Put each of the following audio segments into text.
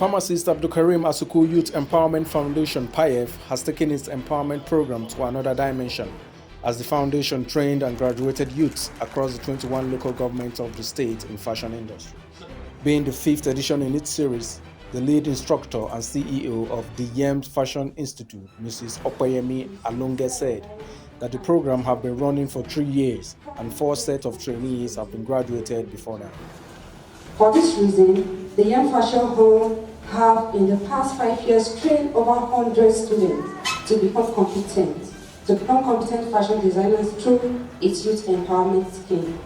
pharmacist Abdulkarim Asuku Youth Empowerment Foundation PAAYEF has taken its empowerment program to another dimension as the foundation trained and graduated youths across the 21 local governments of the state in fashion industry. Being the 5th edition in its series, the lead instructor and CEO of the YEMS Fashion Institute, Mrs. Opeyemi Alonge, said that the program have been running for 3 years and 4 sets of trainees have been graduated before now. For this reason, the Young Fashion Home have in the past 5 years trained over 100 students to become competent fashion designers through its youth empowerment scheme.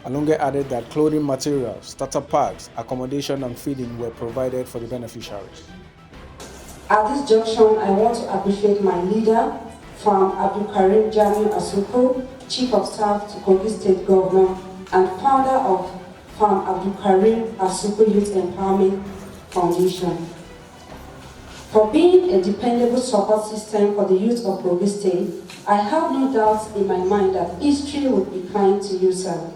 Alonge added that clothing materials, starter packs, accommodation and feeding were provided for the beneficiaries. At this junction, I want to appreciate my leader, Farm Abdulkarim Jamiu Asuku, Chief of Staff to Kogi State Governor and founder of Farm Abdulkarim Asuku Youth Empowerment Foundation, for being a dependable support system for the youth of Kogi State. I have no doubts in my mind that history would be kind to you, sir.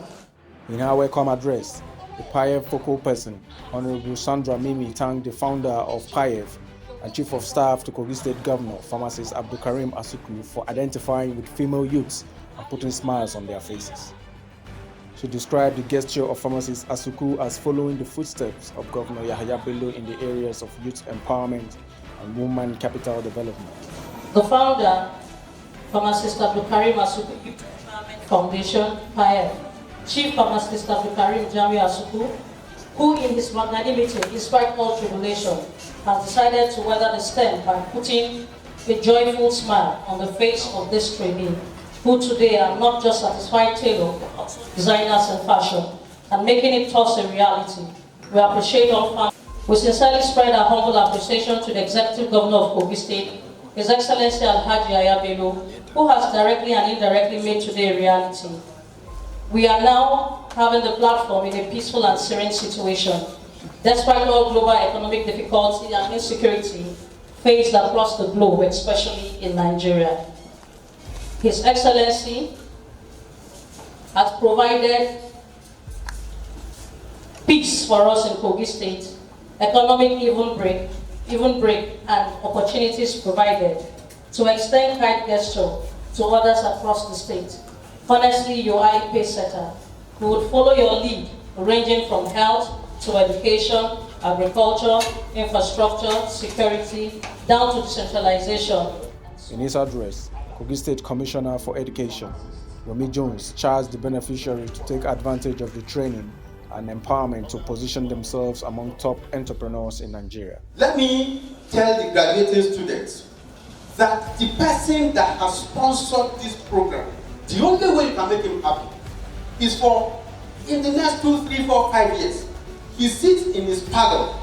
In her welcome address, the PAAYEF focal person, Honorable Sandra Mimi, thanked the founder of PAAYEF and Chief of Staff to Kogi State Governor, Pharmacist Abdulkarim Asuku, for identifying with female youths and putting smiles on their faces. She described the gesture of Pharmacist Asuku as following the footsteps of Governor Yahaya Bello in the areas of youth empowerment and women capital development. The founder, Pharmacist Abdulkarim Asuku Youth Empowerment Foundation, PAAYEF, Chief Pharmacist Abdulkarim Jamiu Asuku, who in his magnanimity, despite all tribulation, has decided to weather the storm by putting a joyful smile on the face of this trainee, who today are not just satisfied tailors, but also designers in fashion, and making it thus a reality. We appreciate all fans. We sincerely spread our humble appreciation to the Executive Governor of Kogi State, His Excellency Alhaji Yahaya Bello, who has directly and indirectly made today a reality. We are now having the platform in a peaceful and serene situation, despite all global economic difficulty and insecurity faced across the globe, especially in Nigeria. His Excellency has provided peace for us in Kogi State, economic even break and opportunities provided to extend kind gesture to others across the state. Honestly, you are a pace setter. We would follow your lead, ranging from health to education, agriculture, infrastructure, security, down to decentralization. In his address, Kogi State Commissioner for Education, Yomi Jones, charged the beneficiaries to take advantage of the training and empowerment to position themselves among top entrepreneurs in Nigeria. Let me tell the graduating students that the person that has sponsored this program, the only way you can make him happy is for, in the next 2, 3, 4, 5 years, he sits in his parlor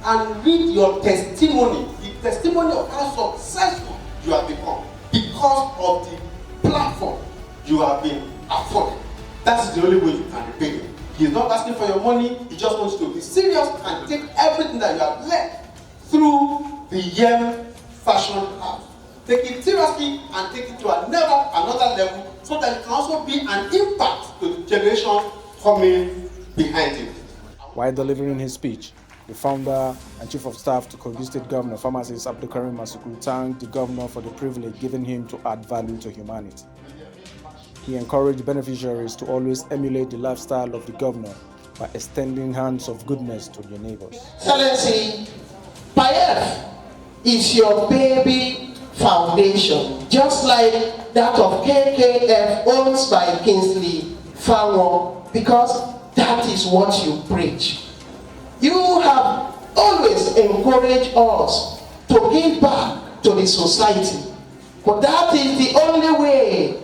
and read your testimony, the testimony of how successful you have become because of the platform you have been afforded. That's the only way you can repay him. He's not asking for your money, he just wants you to be serious and take everything that you have learned through the YEMS Fashion House. Take it seriously and take it to another level so that it can also be an impact to the generation coming behind him. While delivering his speech, the founder and Chief of Staff to Kogi State Governor, Pharmacist Abdulkarim Asuku, thanked the governor for the privilege given him to add value to humanity. He encouraged beneficiaries to always emulate the lifestyle of the governor by extending hands of goodness to their neighbors. Excellency, PAAYEF is your baby foundation, just like that of KKF owned by Kingsley Fanwo, because that is what you preach. You have always encouraged us to give back to the society, but that is the only way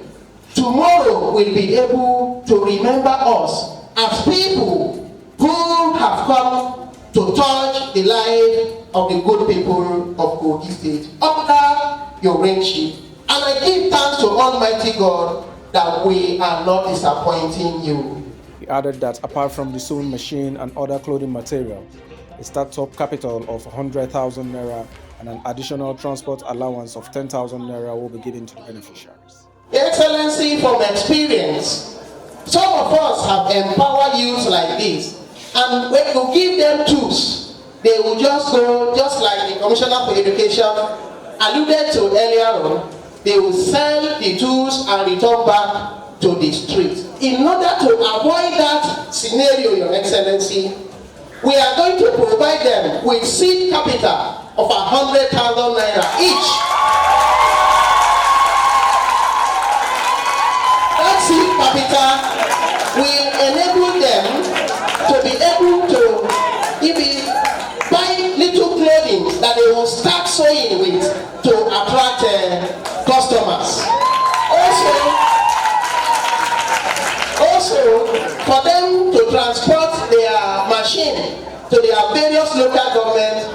tomorrow we'll be able to remember us as people who have come to touch the life of the good people of Kogi State under your reignship. And I give thanks to Almighty God that we are not disappointing you. He added that apart from the sewing machine and other clothing material, a startup capital of 100,000 naira and an additional transport allowance of 10,000 naira will be given to the beneficiaries. Excellency, from experience, some of us have empowered youth like this, and when you give them tools, they will just go, just like the Commissioner for Education alluded to earlier on, they will sell the tools and return back to the street. In order to avoid that scenario, Your Excellency, we are going to provide them with seed capital of 100,000 naira each. That seed capital will enable them to be able to even buy little clothing that they will start sewing with to attract customers. Also, for them to transport their machine to their various local governments,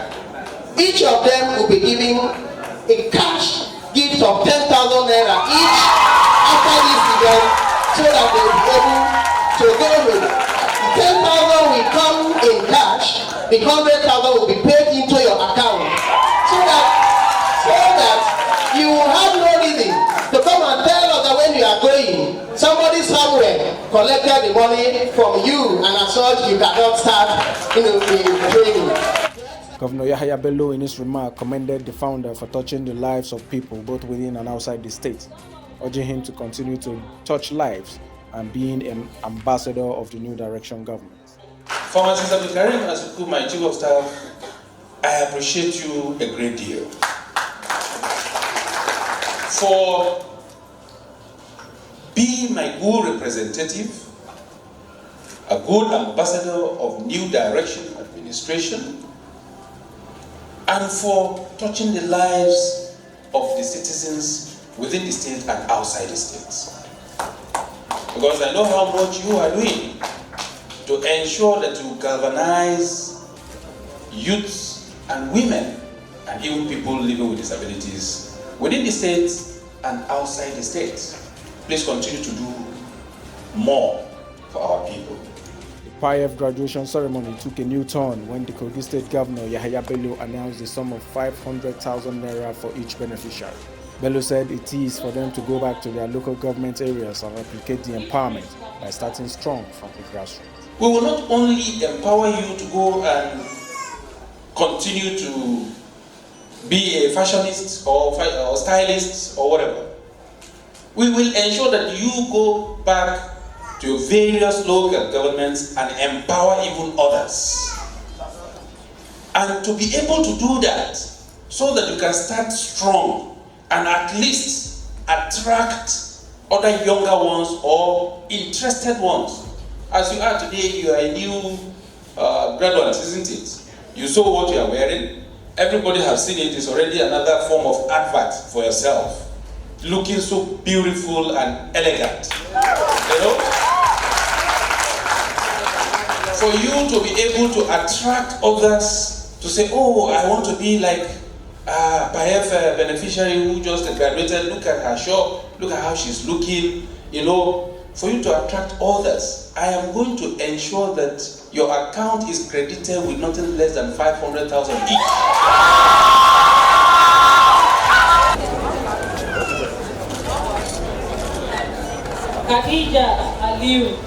each of them will be giving a cash gift of 10,000 naira each after this event, so that they will be able to go with it. 10,000 will come in cash, the 100,000 will be paid into your account, so that you will have no reason to come and tell us that when you are going, somebody somewhere collected the money from you, and as such you cannot start the training. Governor Yahaya Bello, in his remark, commended the founder for touching the lives of people both within and outside the state, urging him to continue to touch lives and being an ambassador of the New Direction government. Former Sister Abdulkarim Asuku, my Chief of Staff, I appreciate you a great deal for being my good representative, a good ambassador of New Direction administration, and for touching the lives of the citizens within the state and outside the state. Because I know how much you are doing to ensure that you galvanize youths and women and even people living with disabilities within the state and outside the state. Please continue to do more for our people. The PAAYEF graduation ceremony took a new turn when the Kogi State Governor Yahaya Bello announced the sum of 500,000 naira for each beneficiary. Bello said it is for them to go back to their local government areas and replicate the empowerment by starting strong from the grassroots. We will not only empower you to go and continue to be a fashionist or stylist or whatever. We will ensure that you go back to your various local governments and empower even others. And to be able to do that so that you can start strong and at least attract other younger ones or interested ones. As you are today, you are a new graduate, isn't it? You saw what you are wearing. Everybody has seen it. It's already another form of advert for yourself. Looking so beautiful and elegant. You know? For you to be able to attract others to say, oh, I want to be like PAAYEF beneficiary who just graduated. Look at her shop. Look at how she's looking. You know, for you to attract others, I am going to ensure that your account is credited with nothing less than 500,000 each. Khadija Aliu.